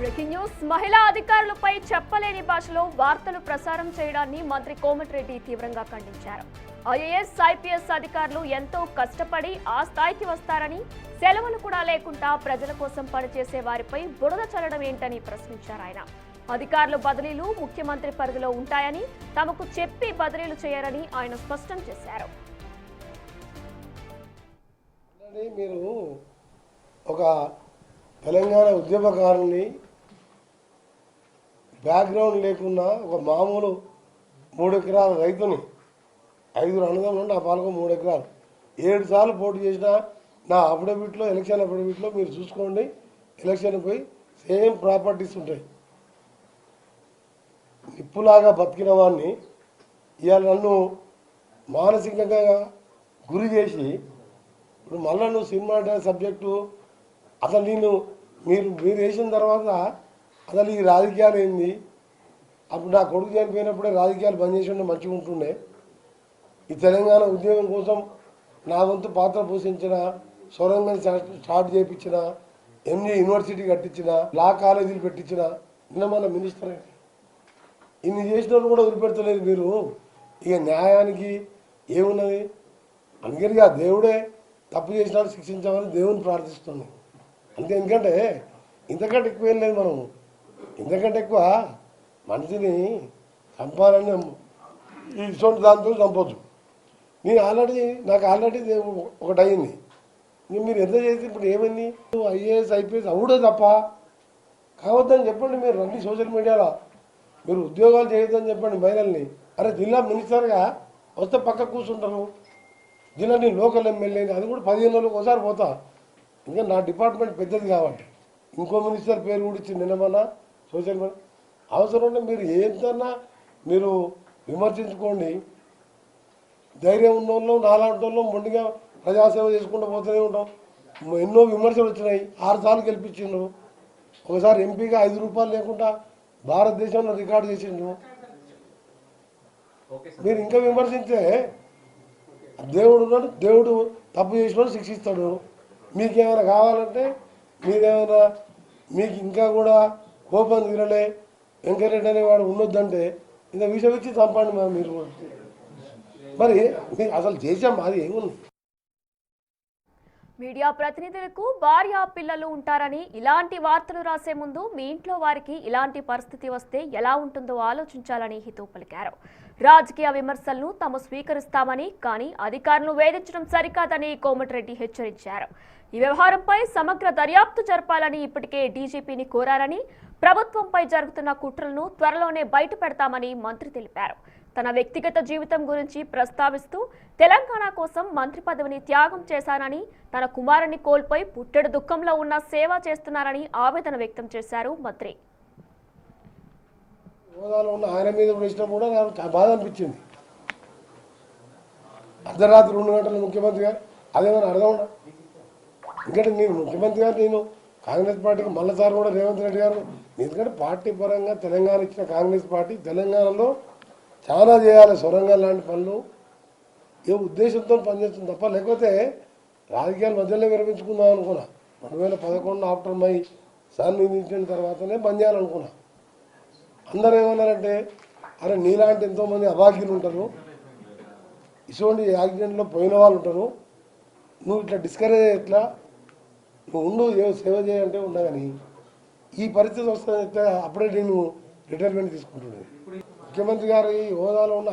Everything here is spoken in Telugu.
బ్రేకింగ్ న్యూస్ మహిళా అధికారులపై చెప్పలేని భాషలో వార్తలు ప్రసారం చేయడాన్ని మంత్రి కోమటిరెడ్డి తీవ్రంగా ఖండించారు. ఐఏఎస్ ఐపీఎస్ అధికారులు ఎంతో కష్టపడి ఆ స్థాయికి వస్తారని, సెలవులు కూడా లేకుండా ప్రజల కోసం పనిచేసే వారిపై బురద చల్లడం ఏంటని ప్రశ్నించారు ఆయన. అధికారుల బదిలీలు ముఖ్యమంత్రి పరిధిలో ఉంటాయని, తమకు చెప్పి బదిలీలు చేయరని ఆయన స్పష్టం చేశారు. మీరు ఒక తెలంగాణ ఉద్యమకారుని బ్యాక్గ్రౌండ్ లేకున్నా ఒక మామూలు 3 ఎకరాల రైతుని 5 అన్నదమ్ములు నా పాలకు 3 ఎకరాలు 7 సార్లు పోటీ చేసిన నా అఫిడవిట్లో ఎలక్షన్ అఫిడవిట్లో మీరు చూసుకోండి. ఎలక్షన్ పోయి సేమ్ ప్రాపర్టీస్ ఉంటాయి. నిప్పులాగా బతికిన వాడిని ఇవాళ నన్ను మానసికంగా గురి చేసి ఇప్పుడు మళ్ళీ నువ్వు సినిమా సబ్జెక్టు అసలు మీరు వేసిన తర్వాత అసలు ఈ రాజకీయాలు ఏంది? అప్పుడు నా కొడుకు చనిపోయినప్పుడే రాజకీయాలు బంద్ చేసి ఉంటే మంచిగా ఉంటుండే. ఈ తెలంగాణ ఉద్యమం కోసం నా వంతు పాత్ర పోషించిన, సొరంగం స్టార్ట్ చేయించిన, ఎంజీ యూనివర్సిటీ కట్టించిన, లా కాలేజీలు పెట్టించిన నిన్న మన మినిస్టర్ ఇన్ని చేసిన వాళ్ళు కూడా వదిలిపెడతలేదు. మీరు ఇక న్యాయానికి ఏమున్నది? అందుకని ఆ దేవుడే తప్పు చేసినా శిక్షించామని దేవుని ప్రార్థిస్తుంది అంతే. ఎందుకంటే ఇంతకంటే ఎక్కువ ఏం లేదు. మనం ఇంతకంటే ఎక్కువ మనిషిని చంపాలని ఇటువంటి దాంతో చంపొచ్చు. నాకు ఆల్రెడీ ఒకటి అయింది. మీరు ఎంత చేసి ఇప్పుడు ఏమైంది? ఐఏఎస్ ఐపీఎస్ అవుడే తప్ప కావద్దని చెప్పండి. మీరు రండి సోషల్ మీడియాలో, మీరు ఉద్యోగాలు చేయొద్దని చెప్పండి మహిళల్ని. అరే జిల్లా మినిస్టర్గా వస్తే పక్క కూర్చుంటారు. జిల్లా నేను లోకల్ ఎమ్మెల్యేని, అది కూడా 15 రోజులకు ఒకసారి పోతా. ఇంకా నా డిపార్ట్మెంట్ పెద్దది కాబట్టి ఇంకో మినిస్టర్ పేరు కూడా ఇచ్చి నిన్నమన్న సోషల్ మీడియా అవసరం ఉంటే మీరు ఏంటన్నా మీరు విమర్శించుకోండి. ధైర్యం ఉన్న వాళ్ళు నాలాంటి వాళ్ళు మొండిగా ప్రజాసేవ చేసుకుంటూ పోతూనే ఉంటాం. ఎన్నో విమర్శలు వచ్చినాయి. 6 సార్లు గెలిపించిండు. ఒకసారి ఎంపీగా 5 రూపాయలు లేకుండా భారతదేశంలో రికార్డు చేసిండు. మీరు ఇంకా విమర్శించే దేవుడు ఉన్నాడు. దేవుడు తప్పు చేసిన శిక్షిస్తాడు. మీకేమైనా కావాలంటే మీరేమైనా మీకు ఇంకా కూడా కోపం తీరలే వెంకరెడ్డి అనేవాడు ఉండొద్దంటే ఇంకా విషయం ఇచ్చి చంపండి. మీరు మరి అసలు చేసాం అది ఏముంది? మీడియా ప్రతినిధులకు భార్య పిల్లలు ఉంటారని ఇలాంటి వార్తలు రాసే ముందు మీ ఇంట్లో వారికి ఇలాంటి పరిస్థితి వస్తే ఎలా ఉంటుందో ఆలోచించాలని హితవు పలికారు. రాజకీయ విమర్శలను తాము స్వీకరిస్తామని, కానీ అధికారులను వేధించడం సరికాదని కోమటిరెడ్డి హెచ్చరించారు. ఈ వ్యవహారంపై సమగ్ర దర్యాప్తు జరపాలని ఇప్పటికే డీజీపీని కోరారని, ప్రభుత్వంపై జరుగుతున్న కుట్రలను త్వరలోనే బయట పెడతామని మంత్రి తెలిపారు. తన వ్యక్తిగత జీవితం గురించి ప్రస్తావిస్తూ తెలంగాణ కోసం మంత్రి పదవిని త్యాగం చేశానని, తన కుమారుని కోల్పోయి పుట్టెడు దుఃఖంలో ఉన్న సేవ చేస్తున్నారని ఆవేదన వ్యక్తం చేశారు మంత్రి. హోదాలో ఉన్న ఆయన మీద వేసినా కూడా నాకు బాధ అనిపించింది. అర్ధరాత్రి 2 గంటల ముఖ్యమంత్రి గారు అదేమైనా అర్థం ఉండ? ఎందుకంటే నేను ముఖ్యమంత్రి గారు, నేను కాంగ్రెస్ పార్టీకి మళ్ళీసారి కూడా రేవంత్ రెడ్డి గారు, ఎందుకంటే పార్టీ పరంగా తెలంగాణ ఇచ్చిన కాంగ్రెస్ పార్టీ తెలంగాణలో చాలా చేయాలి. సొరంగం లాంటి పనులు ఏ ఉద్దేశంతో పనిచేస్తుంది తప్ప, లేకపోతే రాజకీయాల మధ్యలో విరమించుకుందాం అనుకున్నా. 2011 ఆఫ్టర్ మై సన్ నిందించిన తర్వాతనే బంద్ చేయాలనుకున్నా. అందరూ ఏమన్నారంటే, అరే నీలాంటి ఎంతోమంది అభాగ్యులు ఉంటారు, ఇటువంటి యాక్సిడెంట్లో పోయిన వాళ్ళు ఉంటారు, నువ్వు ఇట్లా డిస్కరేజ్ ఎట్లా, నువ్వు ఉండు సేవ చేయాలంటే ఉన్నా. కానీ ఈ పరిస్థితి వస్తే అప్పుడే నేను రిటైర్మెంట్ తీసుకుంటున్నాను. ముఖ్యమంత్రి గారి హోదాలో ఉన్న